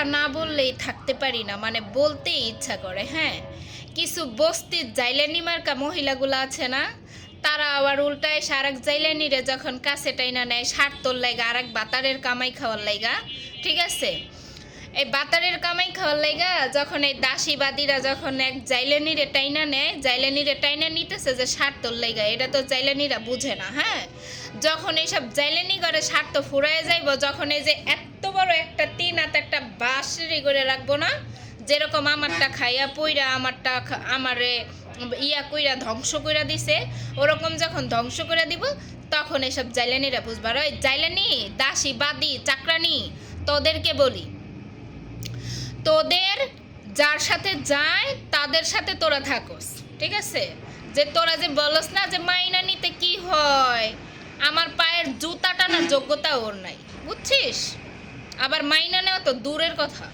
কথা না বললেই থাকতে পারি না, মানে বলতেই ইচ্ছা করে। হ্যাঁ, কিছু বস্তির জাইলানি মার্কা মহিলাগুলো আছে না, তারা আবার উল্টায় সারাক জাইলানিরে যখন কাছে টাইনা নেয় স্বার্থর লাইগা আর এক বাতারের কামাই খাওয়ার লাইগা, ঠিক আছে? এই বাতারের কামাই খাওয়ার লাইগা যখন এই দাসীবাদীরা যখন এক জাইলানিরে টাইনা নেয়, জাইলানিরে টাইনা নিতেছে যে স্বার্থর লাইগা, এটা তো জাইলানিরা বুঝে না। হ্যাঁ, যখন এইসব জাইলানি করে স্বার্থ ফুরায় যাইব, যখন এই যে এত বড় একটা তিন হাত একটা বাঁশরি করে রাখবো না, যেরকম আমারটা খাইয়া পইরা আমারে ইয়া কইরা ধ্বংস কইরা দিছে, ওরকম যখন ধ্বংস করে দিব তখন এসব জাইলানিরা বুঝবার। ওই জাইলানি দাসী বাদী চাকরানি তোদেরকে বলি, তোদের যার সাথে যায় তাদের সাথে তোরা থাকোস, ঠিক আছে? যে তোরা যে বলস না যে মাইনা নিতে কি হয়, আমার পায়ের জুতা টানার যোগ্যতা ওর নাই, বুঝছিস? আবার মাইনা নেওয়া তো দূরের কথা।